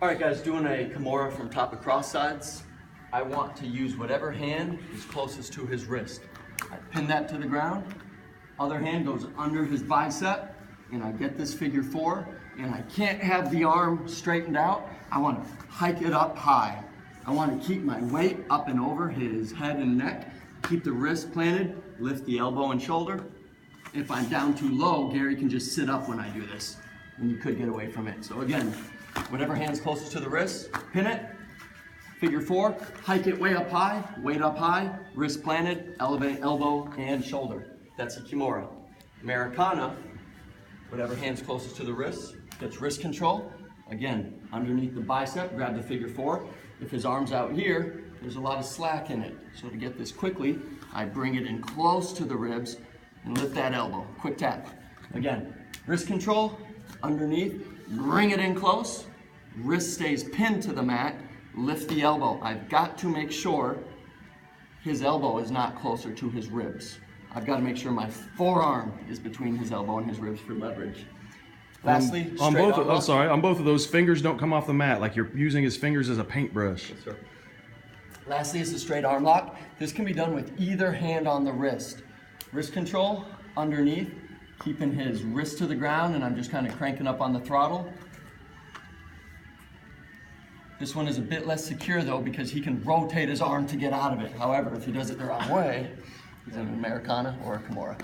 All right, guys, doing a Kimura from top of cross sides. I want to use whatever hand is closest to his wrist. I pin that to the ground, other hand goes under his bicep, and I get this figure 4, and I can't have the arm straightened out. I want to hike it up high. I want to keep my weight up and over his head and neck, keep the wrist planted, lift the elbow and shoulder. If I'm down too low, Gary can just sit up when I do this, and you could get away from it. So again, whatever hand's closest to the wrist, pin it, figure 4, hike it way up high, weight up high, wrist planted, elevate elbow and shoulder. That's a Kimura. Americana, whatever hand's closest to the wrist, gets wrist control. Again, underneath the bicep, grab the figure 4. If his arm's out here, there's a lot of slack in it. So to get this quickly, I bring it in close to the ribs and lift that elbow. Quick tap. Again, wrist control, underneath, bring it in close, wrist stays pinned to the mat, lift the elbow. I've got to make sure his elbow is not closer to his ribs. I've got to make sure my forearm is between his elbow and his ribs for leverage. Lastly, on both of those, fingers don't come off the mat, like you're using his fingers as a paintbrush. Yes, sir. Lastly is the straight arm lock. This can be done with either hand on the wrist. Wrist control, underneath, keeping his wrist to the ground, and I'm just kind of cranking up on the throttle. This one is a bit less secure though, because he can rotate his arm to get out of it. However, if he does it the wrong way, he's in an Americana or a Kimura.